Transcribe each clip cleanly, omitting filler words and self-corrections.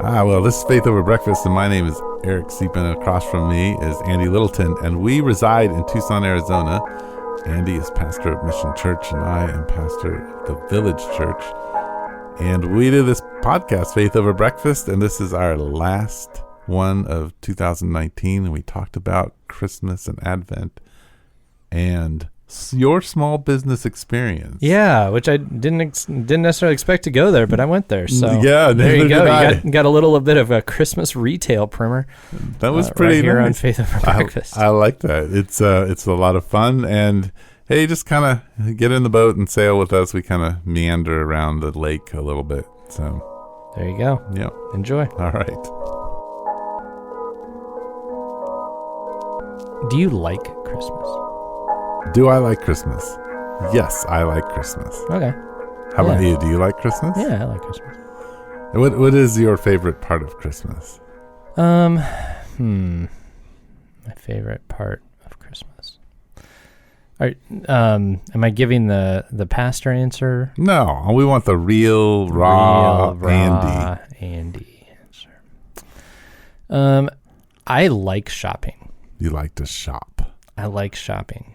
Well, this is Faith Over Breakfast, and my name is Eric Siepen. Across from me is Andy Littleton, and we reside in Tucson, Arizona. Andy is pastor of Mission Church, and I am pastor of the Village Church. And we do this podcast, Faith Over Breakfast, and this is our last one of 2019, and we talked about Christmas and Advent and your small business experience. Yeah, which I didn't necessarily expect to go there, but I went there. So yeah, there you go. You got a little bit of a Christmas retail primer. That was pretty right here nice. on Faith Over Breakfast. I like that. It's a lot of fun, and hey, just kind of get in the boat and sail with us. We kind of meander around the lake a little bit. So there you go. Yeah, enjoy. All right. Do you like Christmas? Do I like Christmas? Yes, I like Christmas. Okay. How about you? Do you like Christmas? Yeah, I like Christmas. What is your favorite part of Christmas? My favorite part of Christmas. All right, am I giving the pastor answer? No, we want the real raw Andy answer. I like shopping. You like to shop. I like shopping.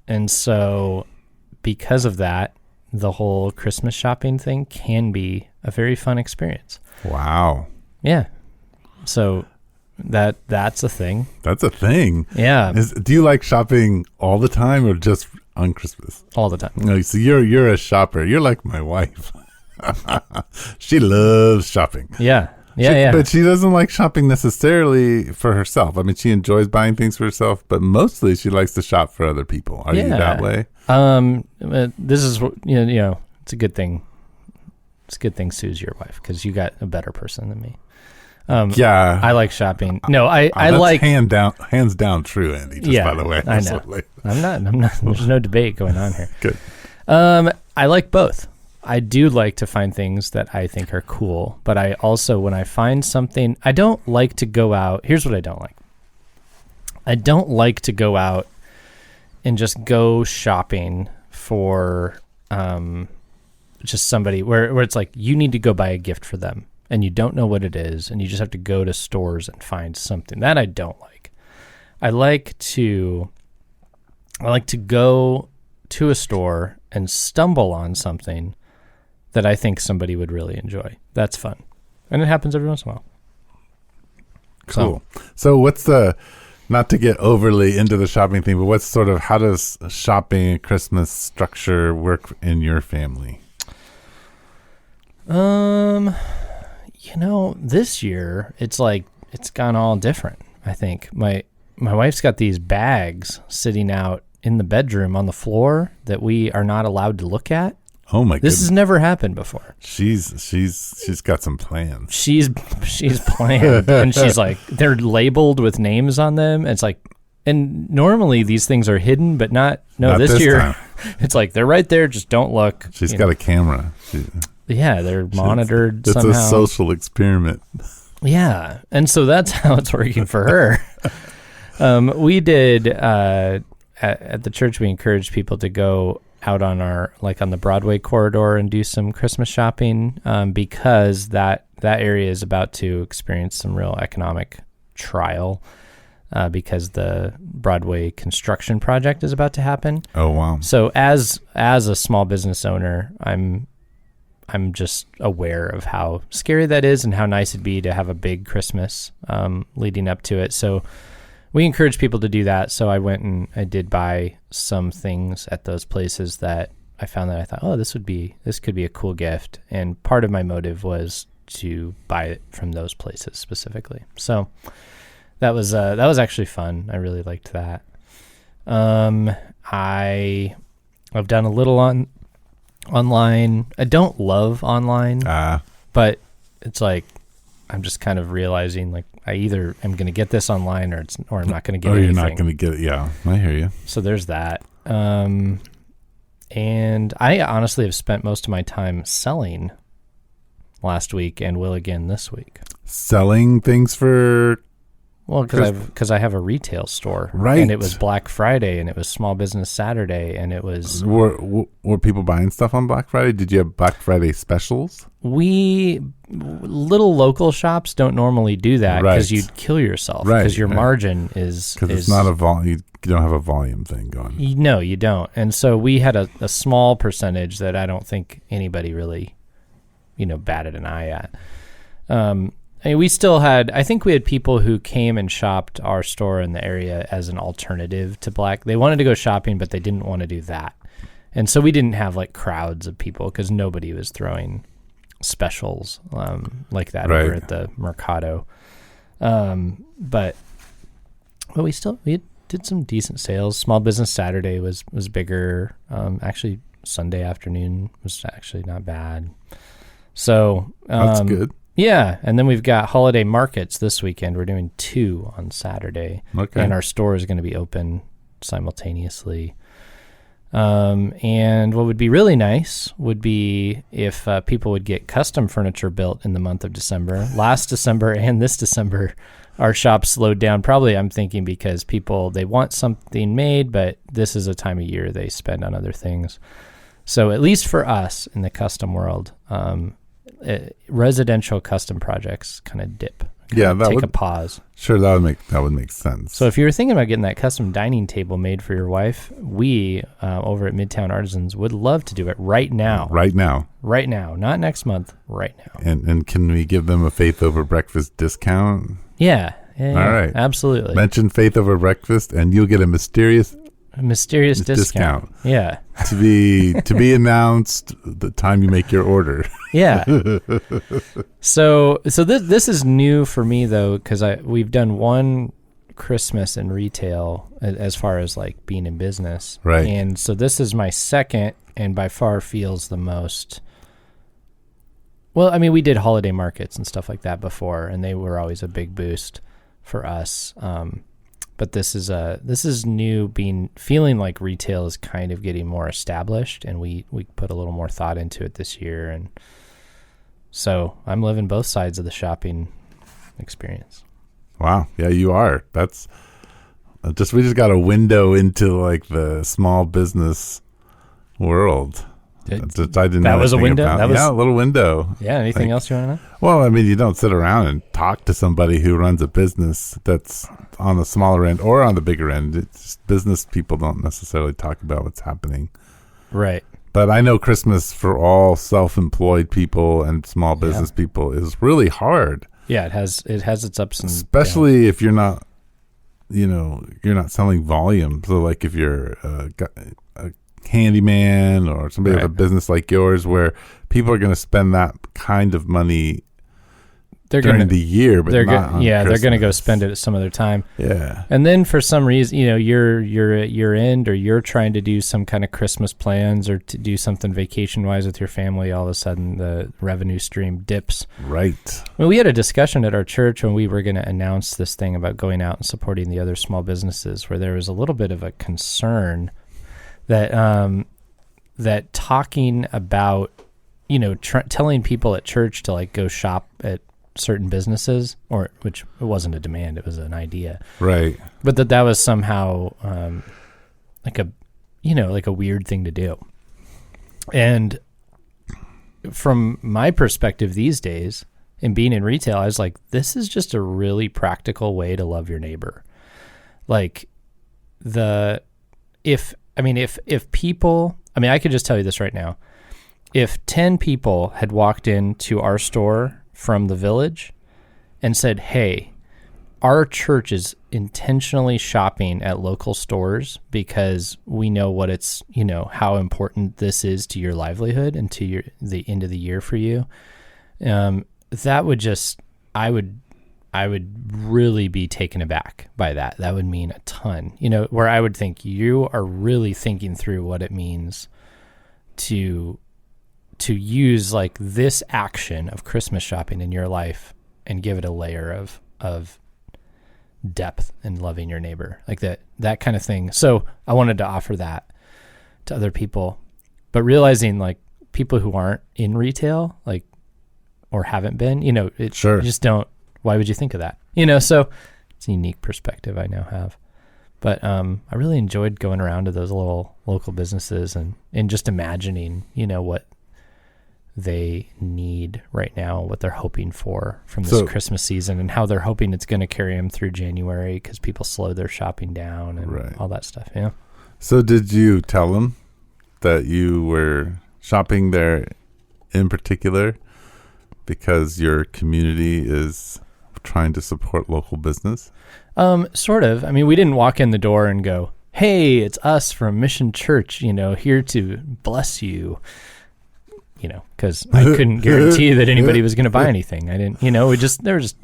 And so because of that, the whole Christmas shopping thing can be a very fun experience. Wow. Yeah. So that's a thing. That's a thing. Yeah. Do you like shopping all the time or just on Christmas? All the time. No, so you're a shopper. You're like my wife. She loves shopping. Yeah. Yeah. But she doesn't like shopping necessarily for herself. I mean, she enjoys buying things for herself, but mostly she likes to shop for other people. Are you that way? This is, you know, it's a good thing. It's a good thing Sue's your wife because you got a better person than me. Yeah. I like shopping. No, I like hands down true, Andy, just by the way. I know. I'm not, there's no debate going on here. Good. I like both. I do like to find things that I think are cool, but I also, when I find something, I don't like to go out. Here's what I don't like. I don't like to go out and just go shopping for just somebody where it's like you need to go buy a gift for them and you don't know what it is and you just have to go to stores and find something. That I don't like. I like to go to a store and stumble on something that I think somebody would really enjoy. That's fun. And it happens every once in a while. Cool. So what's not to get overly into the shopping thing, but how does shopping and Christmas structure work in your family? This year it's gone all different. I think my wife's got these bags sitting out in the bedroom on the floor that we are not allowed to look at. Oh my goodness. This has never happened before. She's got some plans. She's planned and she's like, they're labeled with names on them. It's like, and normally these things are hidden, but not this year. Time. It's like, they're right there. Just don't look. She's got a camera. They're monitored somehow. It's a social experiment. Yeah. And so that's how it's working for her. We did, at the church, we encouraged people to go out on on the Broadway corridor and do some Christmas shopping, because that area is about to experience some real economic trial, because the Broadway construction project is about to happen. Oh, wow. So as a small business owner, I'm just aware of how scary that is and how nice it'd be to have a big Christmas leading up to it. So we encourage people to do that. So I went and I did buy some things at those places that I found that I thought, oh, this could be a cool gift. And part of my motive was to buy it from those places specifically. So that was actually fun. I really liked that. I've done a little online. I don't love online, but it's like I'm just kind of realizing like I either am going to get this online or I'm not going to get anything. You're not going to get it. Yeah, I hear you. So there's that. And I honestly have spent most of my time selling last week and will again this week. Selling things for Well, because I have a retail store, right? And it was Black Friday, and it was Small Business Saturday, and it was. Were people buying stuff on Black Friday? Did you have Black Friday specials? little local shops don't normally do that because you'd kill yourself because your margin is because it's not you don't have a volume thing going. No, you don't. And so we had a small percentage that I don't think anybody really, batted an eye at. We still had, I think we had people who came and shopped our store in the area as an alternative to Black. They wanted to go shopping, but they didn't want to do that. And so we didn't have like crowds of people because nobody was throwing specials like that over at the Mercado. But we did some decent sales. Small Business Saturday was bigger. Actually, Sunday afternoon was actually not bad. So that's good. Yeah, and then we've got holiday markets this weekend. We're doing 2 on Saturday. Okay. And our store is going to be open simultaneously. And what would be really nice would be if people would get custom furniture built in the month of December. Last December and this December, our shop slowed down. Probably, I'm thinking, because people, they want something made, but this is a time of year they spend on other things. So at least for us in the custom world, residential custom projects kind of dip. Take a pause. Sure, that would make sense. So if you were thinking about getting that custom dining table made for your wife, we over at Midtown Artisans would love to do it right now. Right now, not next month. Right now. And can we give them a Faith Over Breakfast discount? Yeah. All right, absolutely. Mention Faith Over Breakfast, and you'll get a mysterious discount. Yeah. To be announced the time you make your order. Yeah. So this is new for me though, because we've done one Christmas in retail as far as like being in business, right? And so this is my second, and by far feels the most. Well, I mean, we did holiday markets and stuff like that before, and they were always a big boost for us. But this is new, feeling like retail is kind of getting more established, and we put a little more thought into it this year, and so I'm living both sides of the shopping experience. Wow, yeah, you are. That's we just got a window into like the small business world. I didn't know that was a window. That was a little window. Yeah. Anything else you want to know? Well, I mean, you don't sit around and talk to somebody who runs a business that's on the smaller end or on the bigger end. It's just business people don't necessarily talk about what's happening. Right. But I know Christmas for all self-employed people and small business people is really hard. Yeah, it has its ups and especially downs. If you're not, you're not selling volume. So like if you're a handyman or somebody with a business like yours where people are going to spend that kind of money during the year, but not on Christmas. They're going to go spend it at some other time. Yeah. And then for some reason, you're at your end, or you're trying to do some kind of Christmas plans or to do something vacation-wise with your family, all of a sudden the revenue stream dips. Right. Well, we had a discussion at our church when we were going to announce this thing about going out and supporting the other small businesses, where there was a little bit of a concern that that talking about, telling people at church to like go shop at certain businesses, or which it wasn't a demand, it was an idea, right? But that was somehow like a weird thing to do. And from my perspective these days, in being in retail, I was like, this is just a really practical way to love your neighbor. Like if people, I could just tell you this right now. If 10 people had walked into our store from the village and said, hey, our church is intentionally shopping at local stores because we know what it's, how important this is to your livelihood and to the end of the year for you. That would just, I would really be taken aback by that. That would mean a ton, where I would think you are really thinking through what it means to use like this action of Christmas shopping in your life and give it a layer of depth and loving your neighbor, like that kind of thing. So I wanted to offer that to other people, but realizing like people who aren't in retail, like, or haven't been, Sure. You just don't, why would you think of that? So it's a unique perspective I now have. But I really enjoyed going around to those little local businesses and just imagining, what they need right now, what they're hoping for from this Christmas season, and how they're hoping it's going to carry them through January because people slow their shopping down and all that stuff. Yeah. So did you tell them that you were shopping there in particular because your community is trying to support local business? Sort of. I mean, we didn't walk in the door and go, "Hey, it's us from Mission Church, here to bless you." Because I couldn't guarantee that anybody was going to buy anything. I didn't, there were just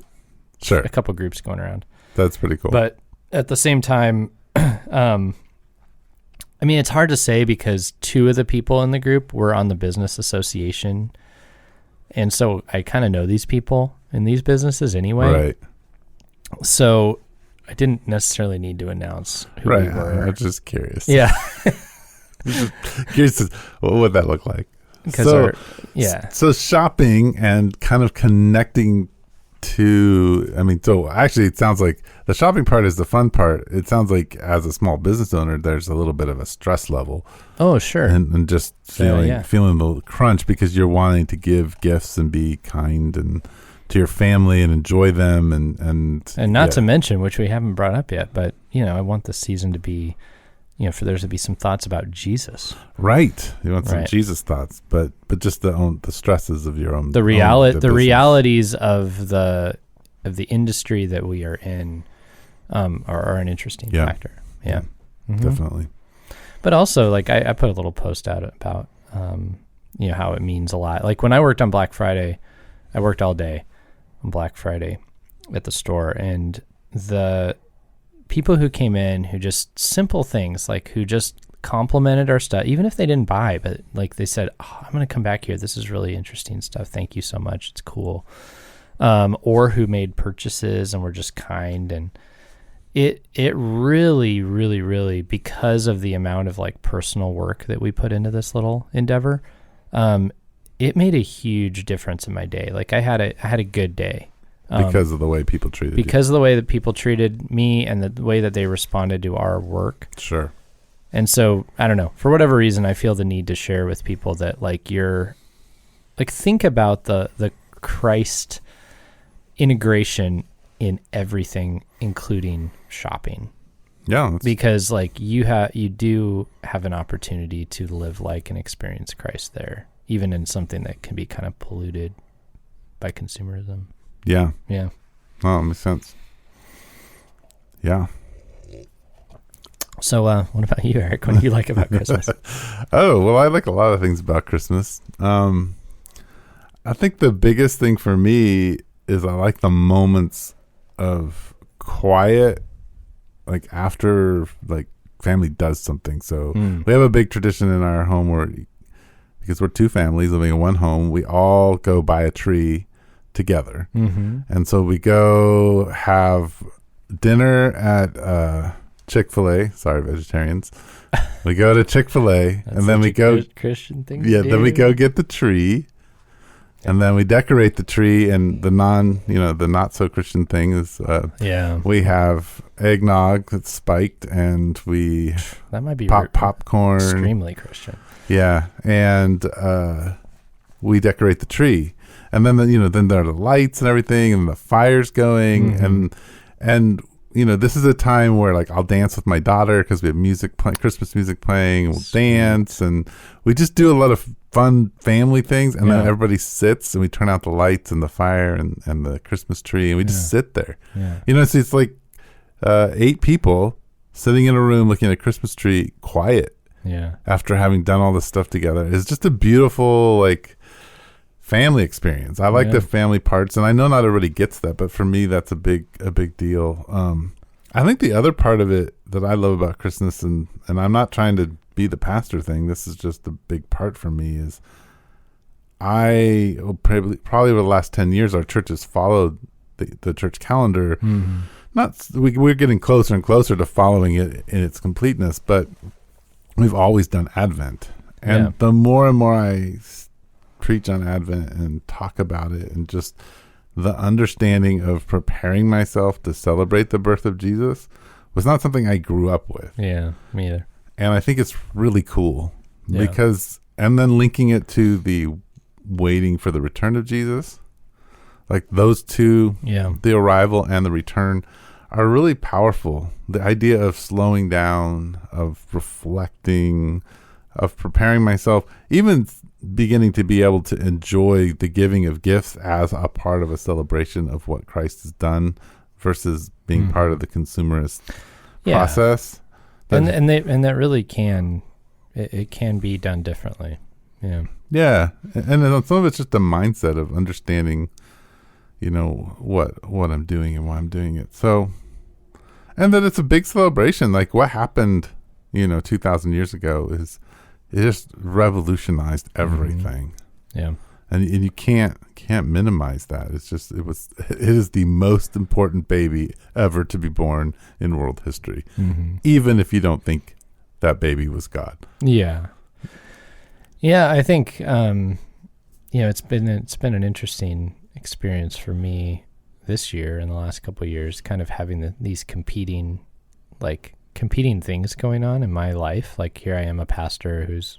a couple groups going around. That's pretty cool. But at the same time, it's hard to say because two of the people in the group were on the business association. And so I kind of know these people in these businesses anyway. Right. So I didn't necessarily need to announce who we were. I'm just curious. Yeah. Curious, what would that look like? So shopping and kind of connecting to, so actually it sounds like the shopping part is the fun part. It sounds like as a small business owner, there's a little bit of a stress level. Oh, sure. And just feeling the crunch because you're wanting to give gifts and be kind and to your family and enjoy them and not to mention, which we haven't brought up yet, but I want the season to be, for there to be some thoughts about Jesus. Right. You want some Jesus thoughts, but just the stresses of your own. The realities of the industry that we are in are an interesting factor. Yeah. Mm-hmm. Definitely. But also, like I put a little post out about how it means a lot. Like when I worked on Black Friday, I worked all day on Black Friday at the store, and the people who came in who just simple things, like who just complimented our stuff, even if they didn't buy, but like they said, I'm going to come back here. This is really interesting stuff. Thank you so much. It's cool. Or who made purchases and were just kind. And it really, really, really, because of the amount of like personal work that we put into this little endeavor, it made a huge difference in my day. Like I had a good day. Because of the way people treated you. Because of the way that people treated me and the way that they responded to our work. Sure. And so, I don't know, for whatever reason, I feel the need to share with people that think about the Christ integration in everything, including shopping. Yeah. Because you do have an opportunity to live like and experience Christ there, even in something that can be kind of polluted by consumerism. Yeah. Yeah. Oh, it makes sense. Yeah. So, what about you, Eric? What do you like about Christmas? Oh, well, I like a lot of things about Christmas. I think the biggest thing for me is I like the moments of quiet, like after family does something. So we have a big tradition in our home where, because we're two families living in one home, we all go buy a tree together. Mm-hmm. And so we go have dinner at Chick-fil-A. Sorry, vegetarians. We go to Chick-fil-A and then we go Christian thing. Yeah, then we go get the tree. And then we decorate the tree, and the not so Christian thing is we have eggnog that's spiked, and that might be popcorn. Extremely Christian. Yeah, and we decorate the tree. And then then there are the lights and everything, and the fire's going, mm-hmm. and this is a time where I'll dance with my daughter because we have Christmas music playing, and we'll dance, and we just do a lot of fun family things. And then everybody sits, and we turn out the lights and the fire and the Christmas tree, and we just sit there. Yeah. So it's like 8 people sitting in a room looking at a Christmas tree, quiet. Yeah. After having done all this stuff together, it's just a beautiful family experience. I like the family parts, and I know not everybody gets that, but for me, that's a big deal. I think the other part of it that I love about Christmas, and I'm not trying to be the pastor thing, this is just a big part for me, is probably over the last 10 years, our church has followed the church calendar. Mm-hmm. We're getting closer and closer to following it in its completeness, but we've always done Advent. And the more and more I preach on Advent and talk about it, and just the understanding of preparing myself to celebrate the birth of Jesus was not something I grew up with. Yeah, me either. And I think it's really cool because, and then linking it to the waiting for the return of Jesus. Like those two, the arrival and the return, are really powerful. The idea of slowing down, of reflecting, of preparing myself, even beginning to be able to enjoy the giving of gifts as a part of a celebration of what Christ has done versus being part of the consumerist process. And that really can, it can be done differently. Yeah. Yeah. And then some of it's just a mindset of understanding, what I'm doing and why I'm doing it. So, and that it's a big celebration. Like what happened, 2,000 years ago it just revolutionized everything. Yeah. And you can't minimize that. It is the most important baby ever to be born in world history, even if you don't think that baby was God. Yeah. Yeah. I think, it's been an interesting experience for me this year and the last couple of years, kind of having these competing things going on in my life. Like here I am, a pastor who's,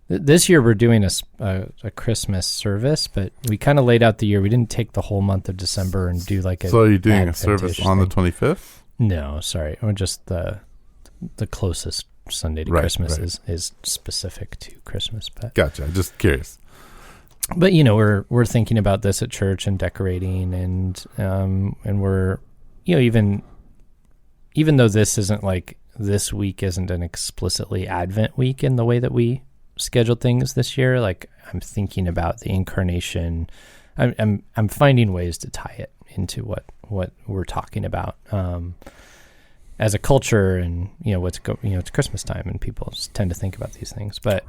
this year we're doing a Christmas service, but we kind of laid out the year. We didn't take the whole month of December and do like a. So you're doing a service on the 25th? No, sorry. Or just the closest Sunday to Christmas is specific to Christmas. But gotcha. Just curious. But we're thinking about this at church and decorating and we're even though this isn't like this week isn't an explicitly Advent week in the way that we scheduled things this year, like I'm thinking about the incarnation. I'm finding ways to tie it into what we're talking about as a culture, and it's Christmas time and people just tend to think about these things. But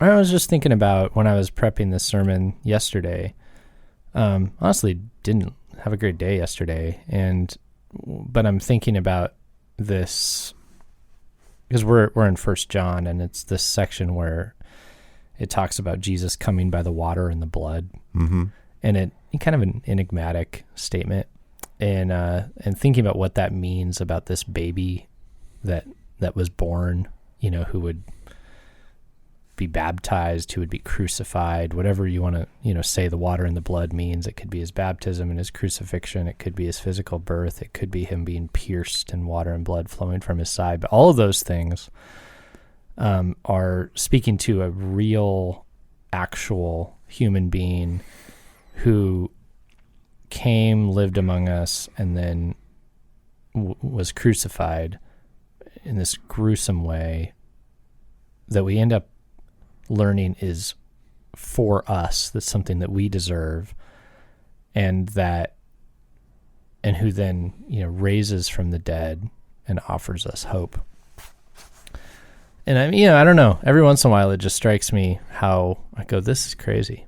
I was just thinking about when I was prepping this sermon yesterday. Honestly, didn't have a great day yesterday, but I'm thinking about this because we're in 1 John, and it's this section where it talks about Jesus coming by the water and the blood, and it kind of an enigmatic statement, and thinking about what that means about this baby that was born, who would be baptized, who would be crucified, whatever you want to, say the water and the blood means. It could be his baptism and his crucifixion. It could be his physical birth. It could be him being pierced and water and blood flowing from his side. But all of those things are speaking to a real, actual human being who came, lived among us, and then was crucified in this gruesome way that we end up learning is for us. That's something that we deserve, and who then raises from the dead and offers us hope. And I don't know, every once in a while it just strikes me how I go, this is crazy.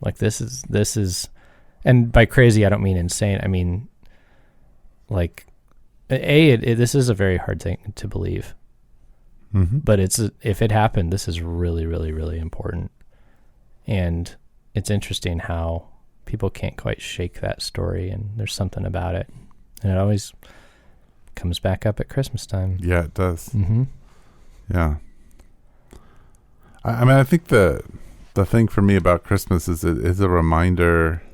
Like this is, and by crazy I don't mean insane. I mean like this is a very hard thing to believe. But if it happened, this is really, really, really important. And it's interesting how people can't quite shake that story, and there's something about it. And it always comes back up at Christmas time. Yeah, it does. Yeah. I mean, I think the thing for me about Christmas is it is a reminder,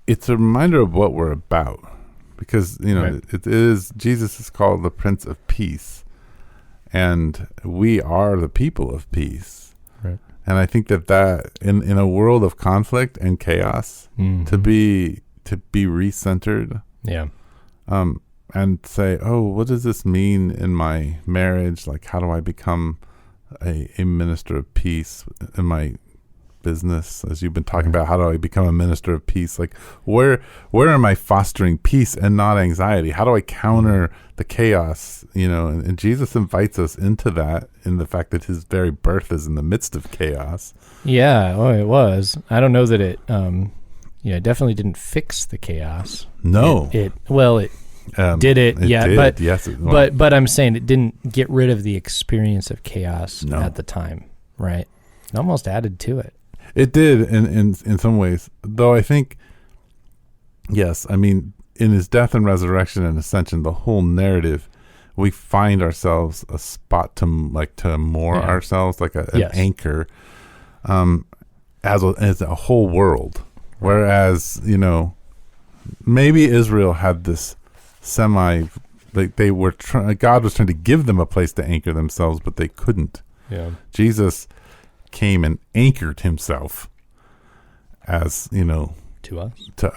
it's a reminder of what we're about. Because, it is, Jesus is called the Prince of Peace, and we are the people of peace. Right. And I think that in a world of conflict and chaos, to be recentered, and say, oh, what does this mean in my marriage? Like, how do I become a minister of peace in my business, as you've been talking about? How do I become a minister of peace? Like, where am I fostering peace and not anxiety? How do I counter the chaos? And Jesus invites us into that, in the fact that his very birth is in the midst of chaos. Yeah, well, it was. I don't know that it it definitely didn't fix the chaos. No, it did it? Yeah, did. Yes, but I'm saying it didn't get rid of the experience of chaos at the time, right? It almost added to it. It did in some ways, though. I think, yes, I mean, in his death and resurrection and ascension, the whole narrative we find ourselves a spot to moor ourselves, like an anchor, as a whole world. Whereas, maybe Israel had this they were God was trying to give them a place to anchor themselves, but they couldn't. Yeah. Jesus came and anchored himself as, to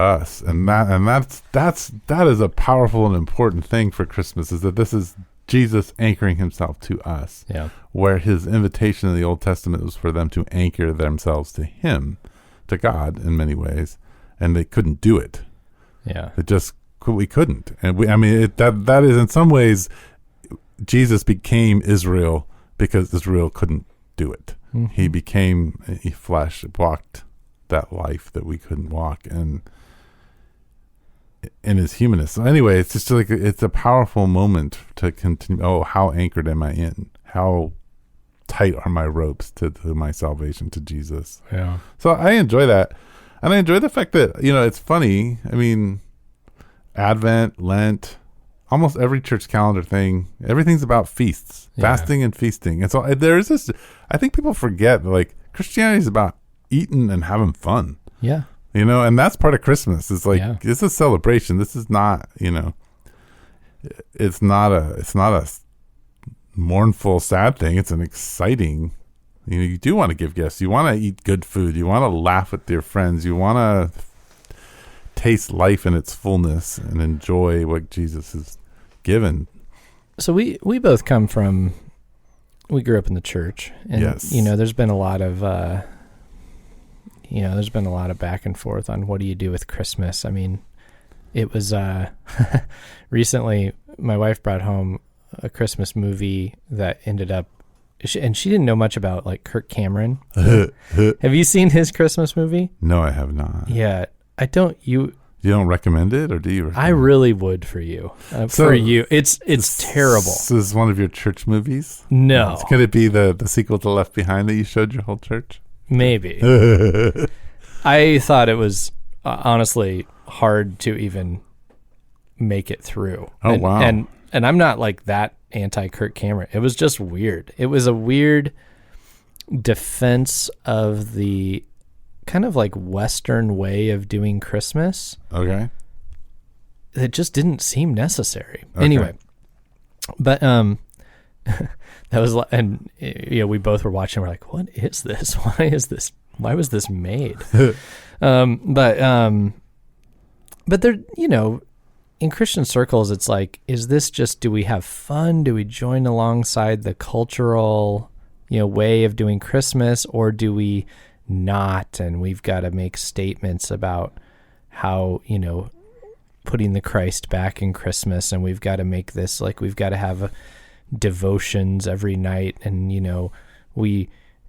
us. And that is a powerful and important thing for Christmas, is that this is Jesus anchoring himself to us. Yeah. Where his invitation in the Old Testament was for them to anchor themselves to him, to God in many ways, and they couldn't do it. Yeah. We couldn't. And that is in some ways Jesus became Israel because Israel couldn't do it. Mm-hmm. He walked that life that we couldn't walk, and in his humanness. So anyway, it's just like, it's a powerful moment to continue. Oh, how anchored am I in? How tight are my ropes to my salvation, to Jesus? Yeah. So I enjoy that. And I enjoy the fact that, it's funny. I mean, Advent, Lent, almost every church calendar thing, everything's about feasts, fasting and feasting. And so there is this, I think people forget, like, Christianity is about eating and having fun. Yeah. And that's part of Christmas. It's like, it's a celebration. This is not, it's not a mournful, sad thing. It's an exciting, you do want to give gifts. You want to eat good food. You want to laugh with your friends. You want to taste life in its fullness and enjoy what Jesus has given. So we both we grew up in the church, and there's been a lot of back and forth on what do you do with Christmas. I mean, it was recently my wife brought home a Christmas movie that ended up, and she didn't know much about, like, Kirk Cameron. Have you seen his Christmas movie? No, I have not. Yeah, I don't. You don't recommend it, or do you recommend I really would for you. For you. It's terrible. This is one of your church movies? No. Could it be the sequel to Left Behind that you showed your whole church? Maybe. I thought it was honestly hard to even make it through. Oh, wow. And I'm not like that anti-Kirk Cameron. It was just weird. It was a weird defense of the kind of like Western way of doing Christmas. Okay. It just didn't seem necessary. Okay. Anyway, but that was, and we both were watching. We're like, what is this? Why was this made? But there, in Christian circles, it's like, is this just, do we have fun? Do we join alongside the cultural, way of doing Christmas, or do we not? And we've got to make statements about how, putting the Christ back in Christmas, and we've got to make this, like, we've got to have devotions every night, and,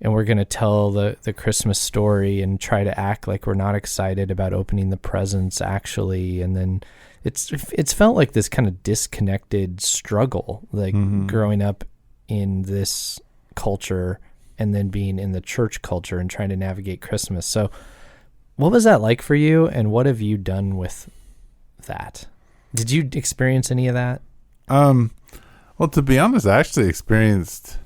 we're going to tell the Christmas story and try to act like we're not excited about opening the presents actually. And then it's felt like this kind of disconnected struggle, like growing up in this culture and then being in the church culture and trying to navigate Christmas. So what was that like for you, and what have you done with that? Did you experience any of that? Well, to be honest, I actually experienced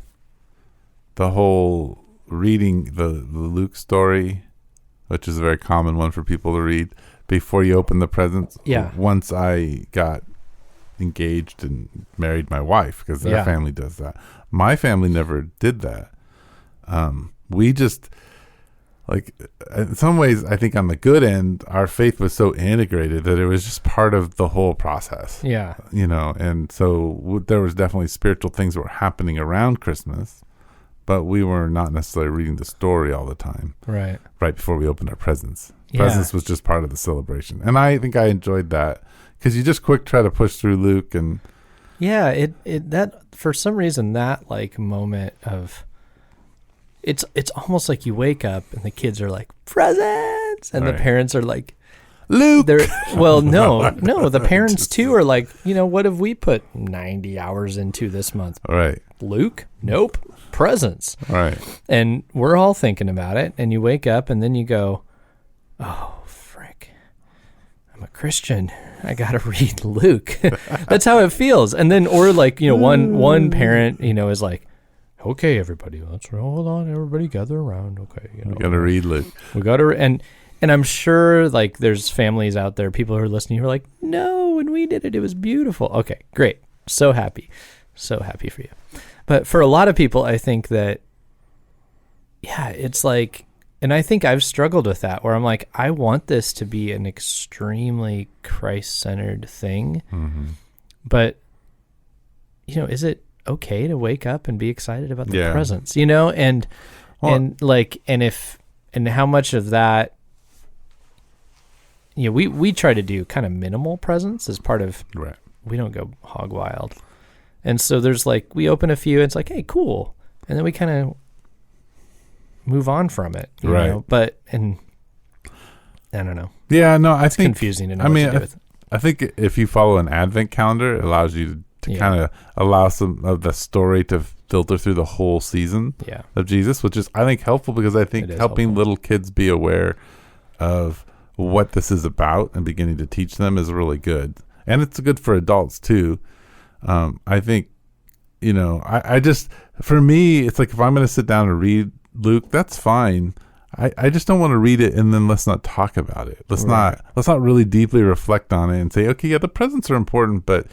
the whole reading the Luke story, which is a very common one for people to read before you open the presents. Yeah. Once I got engaged and married my wife, because their family does that. My family never did that. We just, like, in some ways, I think on the good end, our faith was so integrated that it was just part of the whole process. Yeah. And so there was definitely spiritual things that were happening around Christmas, but we were not necessarily reading the story all the time. Right before we opened our presents. Presents was just part of the celebration. And I think I enjoyed that, because you just try to push through Luke. And yeah, it that, for some reason, that, like, moment of, it's almost like you wake up and the kids are like, presents, and the parents are like, Luke. Well, no, the parents too are like, what have we put 90 hours into this month? Right. Luke? Nope. Presents. Right. And we're all thinking about it, and you wake up and then you go, oh, frick. I'm a Christian. I got to read Luke. That's how it feels. And then, or like, one parent, is like, okay, everybody, let's hold on. Everybody gather around. Okay. We got to read Luke. We got to, and I'm sure like there's families out there, people who are listening who are like, no, when we did it, it was beautiful. Okay, great. So happy for you. But for a lot of people, I think that, it's like, and I think I've struggled with that where I'm like, I want this to be an extremely Christ-centered thing. Mm-hmm. But, is it okay to wake up and be excited about the presents, and how much of that, we try to do kind of minimal presents as part of, right. We don't go hog wild. And so there's like, we open a few, and it's like, hey, cool. And then we kind of move on from it, you right. know? But, and I don't know. Yeah, no, I think confusing to know what to do with it. I think if you follow an Advent calendar, it allows you to kind of allow some of the story to filter through the whole season of Jesus, which is, I think, helpful because I think helping little kids be aware of what this is about and beginning to teach them is really good. And it's good for adults too. I think, I just, for me, it's like if I'm going to sit down and read Luke, that's fine. I just don't want to read it and then let's not talk about it. Let's not really deeply reflect on it and say, okay, yeah, the presents are important, but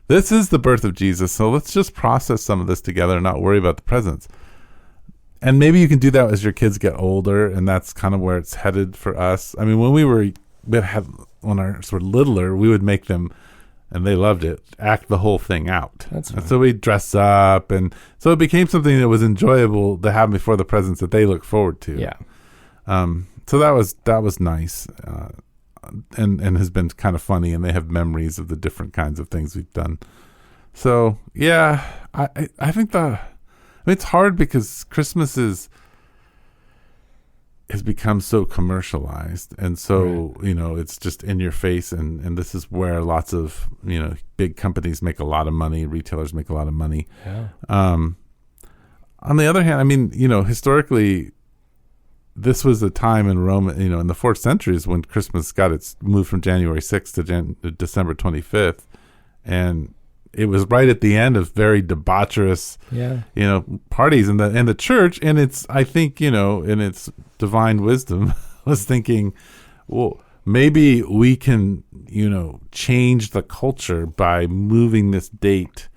this is the birth of Jesus, so let's just process some of this together and not worry about the presents. And maybe you can do that as your kids get older, and that's kind of where it's headed for us. I mean, when when our sort of littler, we would make them, and they loved it, act the whole thing out. That's fine. And so we'd dress up, and so it became something that was enjoyable to have before the presents that they look forward to. Yeah. So that was nice, and has been kind of funny, and they have memories of the different kinds of things we've done. So yeah, I think it's hard because Christmas has become so commercialized, and so it's just in your face, and this is where lots of big companies make a lot of money, retailers make a lot of money. Yeah. On the other hand, I mean, historically, this was a time in Rome, in the 4th century is when Christmas got its moved from January 6th to December 25th. And it was right at the end of very debaucherous, parties. And the church, and it's, I think, in its divine wisdom, was thinking, well, maybe we can, change the culture by moving this date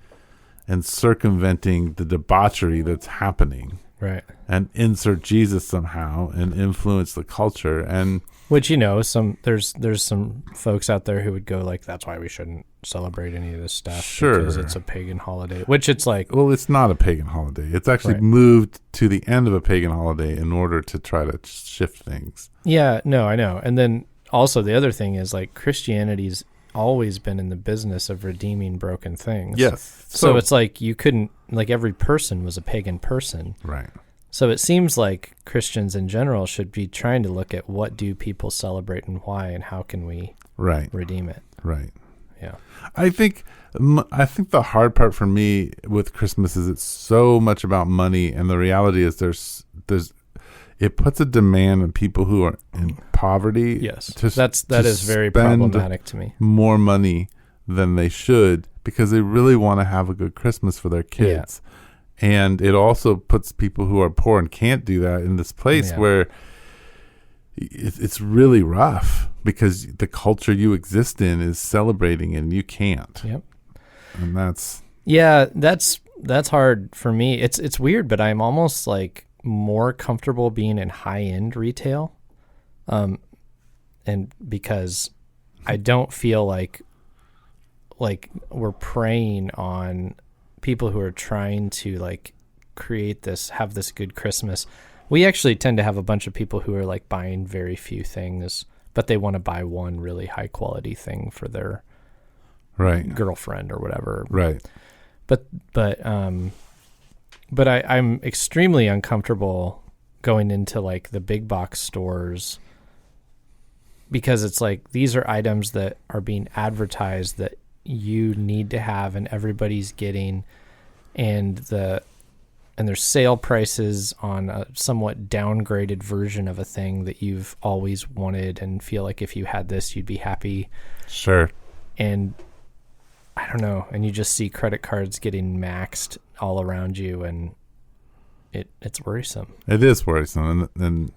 and circumventing the debauchery that's happening. Right. And insert Jesus somehow and influence the culture. And which, there's some folks out there who would go like, that's why we shouldn't celebrate any of this stuff. Sure. Because it's a pagan holiday, which it's like. Well, it's not a pagan holiday. It's actually moved to the end of a pagan holiday in order to try to shift things. Yeah, no, I know. And then also the other thing is like Christianity's always been in the business of redeeming broken things. Yes. So it's like you couldn't, like every person was a pagan person. Right. So it seems like Christians in general should be trying to look at what do people celebrate and why, and how can we redeem it. Right. Yeah. I think the hard part for me with Christmas is it's so much about money, and the reality is there's it puts a demand on people who are in poverty. Yes, that is very problematic to me. More money than they should because they really want to have a good Christmas for their kids. Yeah. And it also puts people who are poor and can't do that in this place where it's really rough because the culture you exist in is celebrating and you can't. Yep. And that's hard for me. It's weird, but I'm almost like more comfortable being in high-end retail. And because I don't feel like we're preying on people who are trying to like have this good Christmas. We actually tend to have a bunch of people who are like buying very few things, but they want to buy one really high quality thing for their girlfriend or whatever. Right. But I'm extremely uncomfortable going into like the big box stores because it's like these are items that are being advertised that you need to have and everybody's getting, and and there's sale prices on a somewhat downgraded version of a thing that you've always wanted and feel like if you had this, you'd be happy. Sure. And I don't know. And you just see credit cards getting maxed all around you, and it's worrisome. It is worrisome. And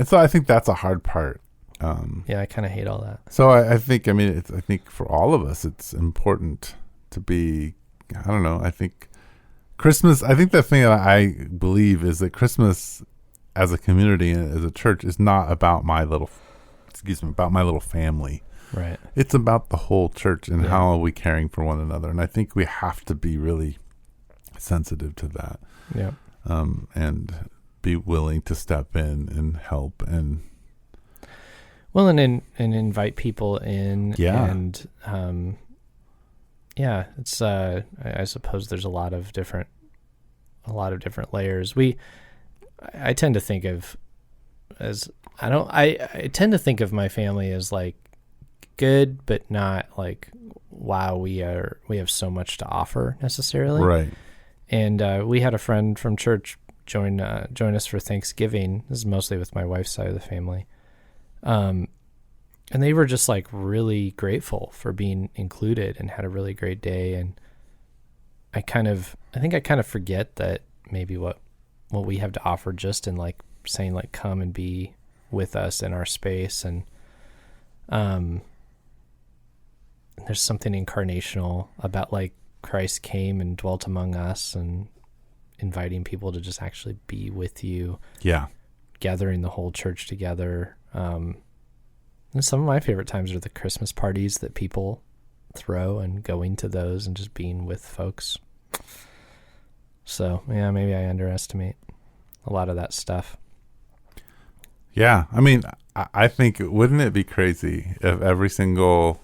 so I think that's a hard part. Yeah, I kind of hate all that. So I think for all of us, it's important to be, I don't know, I think Christmas, I think the thing that I believe is that Christmas as a community and as a church is not about my little family. Right. It's about the whole church and how are we caring for one another. And I think we have to be really sensitive to that. Yeah. And be willing to step in and help and invite people in. Yeah. And it's I suppose there's a lot of different layers. I tend to think of I tend to think of my family as like good, but not like, wow, we have so much to offer necessarily. right. And we had a friend from church join us for Thanksgiving. This is mostly with my wife's side of the family. And they were just like really grateful for being included and had a really great day. And I think I kind of forget that maybe what we have to offer just in like saying like, come and be with us in our space. And there's something incarnational about like Christ came and dwelt among us and inviting people to just actually be with you. Yeah. Gathering the whole church together. And some of my favorite times are the Christmas parties that people throw and going to those and just being with folks. So, yeah, maybe I underestimate a lot of that stuff. Yeah. I mean, I think, wouldn't it be crazy if every single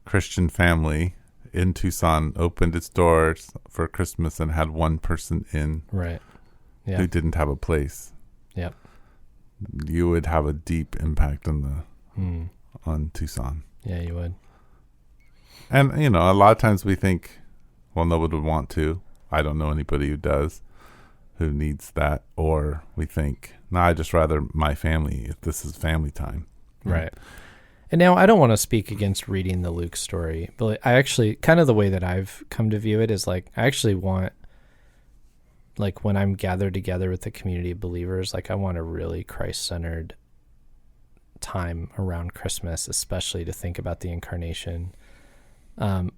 Christian family in Tucson opened its doors for Christmas and had one person in right. Yeah. who didn't have a place? Yep. You would have a deep impact on Tucson. Yeah, you would. And, a lot of times we think, well, nobody would want to. I don't know anybody who does, who needs that. Or we think, no, I'd just rather my family, if this is family time. Right. And now I don't want to speak against reading the Luke story, but I actually, kind of the way that I've come to view it is like, I actually want, like when I'm gathered together with the community of believers, like I want a really Christ-centered time around Christmas, especially to think about the incarnation. I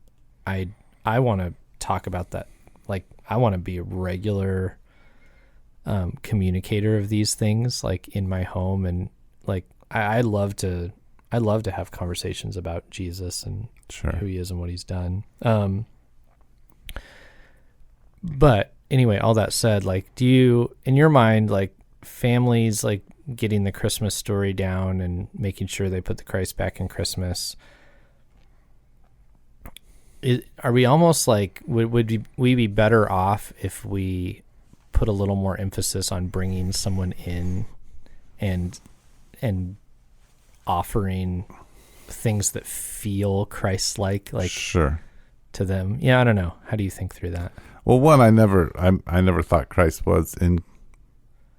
want to talk about that. Like I want to be a regular communicator of these things, like in my home, and like I love to have conversations about Jesus and who he is and what he's done. But anyway, all that said, like, do you, in your mind, like families, like getting the Christmas story down and making sure they put the Christ back in Christmas, are we almost like, would we be better off if we put a little more emphasis on bringing someone in and offering things that feel Christ-like, like to them? Yeah, I don't know. How do you think through that? Well, one, I never thought Christ was in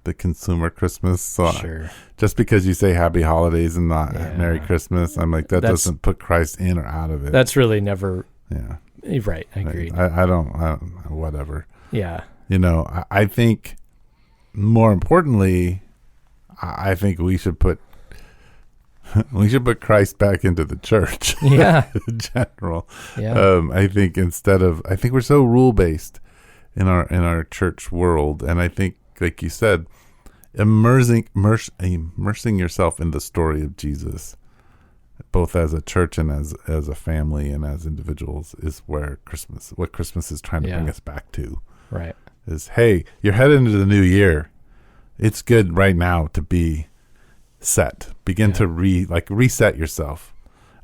the consumer Christmas. So just because you say Happy Holidays and not Merry Christmas, I'm like, that doesn't put Christ in or out of it. That's really never. Yeah. Right. I agree. I don't whatever. Yeah. I think more importantly, I think we should put Christ back into the church. Yeah. In general. Yeah. I think I think we're so rule based in our church world. And I think, like you said, immersing yourself in the story of Jesus, both as a church and as a family and as individuals, is what Christmas is trying to bring us back to. Right. Is, hey, you're headed into the new year. It's good right now to be set. Begin to reset yourself.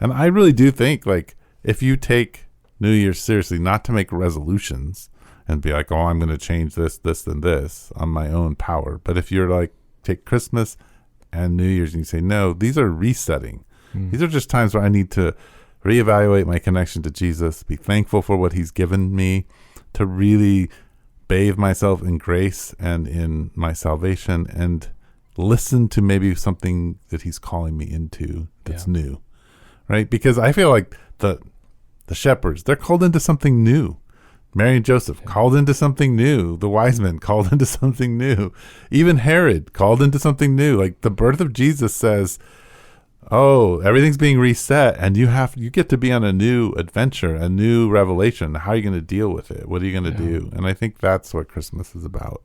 And I really do think, like, if you take New Year's seriously, not to make resolutions and be like, oh, I'm going to change this, and this on my own power. But if you're like, take Christmas and New Year's and you say, no, these are resetting. These are just times where I need to reevaluate my connection to Jesus, be thankful for what he's given me, to really bathe myself in grace and in my salvation and listen to maybe something that he's calling me into that's new, right? Because I feel like the shepherds, they're called into something new. Mary and Joseph called into something new. The wise men called into something new. Even Herod called into something new. Like the birth of Jesus says, oh, everything's being reset and you get to be on a new adventure, a new revelation. How are you going to deal with it? What are you going to do? And I think that's what Christmas is about.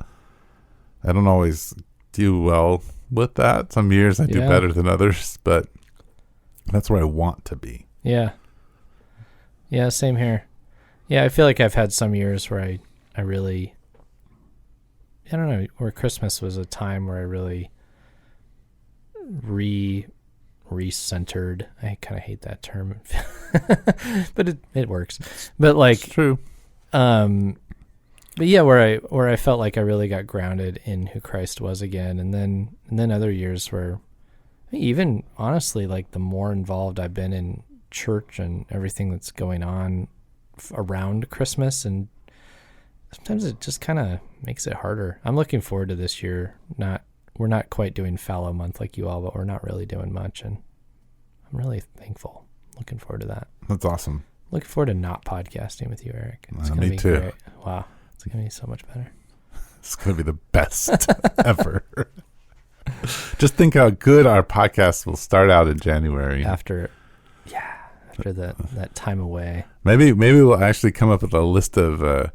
I don't always do well with that. Some years I do better than others, but that's where I want to be. Yeah. Yeah, same here. Yeah, I feel like I've had some years where I really, I don't know, where Christmas was a time where I really recentered. I kind of hate that term, but it works. But like, it's true. But yeah, where I felt like I really got grounded in who Christ was again, and then other years where, even honestly, like the more involved I've been in church and everything that's going on around Christmas, and sometimes it just kind of makes it harder. I'm looking forward to this year. We're not quite doing fallow month like you all, but we're not really doing much, and I'm really thankful. Looking forward to that. That's awesome. Looking forward to not podcasting with you, Eric. It's going to be too. Great. Wow, it's going to be so much better. It's going to be the best ever. Just think how good our podcast will start out in January. After that time away. Maybe we'll actually come up with a list of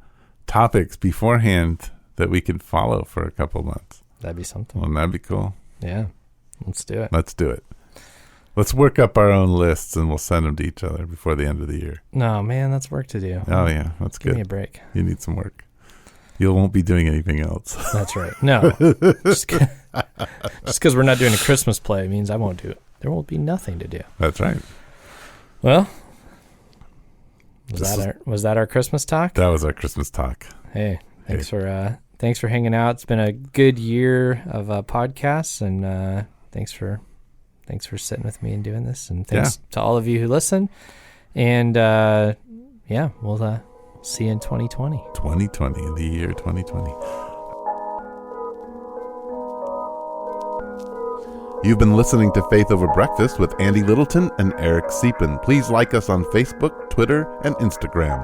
topics beforehand that we can follow for a couple months. That'd be something. Well, that'd be cool. Yeah. Let's do it. Let's work up our own lists and we'll send them to each other before the end of the year. No, man, that's work to do. Oh, yeah. That's good. Give me a break. You need some work. You won't be doing anything else. That's right. No. Just because we're not doing a Christmas play means I won't do it. There will be nothing to do. That's right. Well, was that our Christmas talk? That was our Christmas talk. Hey, thanks for hanging out. It's been a good year of podcasts, and thanks for sitting with me and doing this, and thanks to all of you who listen. And we'll see you in 2020. 2020, the year 2020. You've been listening to Faith Over Breakfast with Andy Littleton and Eric Siepen. Please like us on Facebook, Twitter, and Instagram.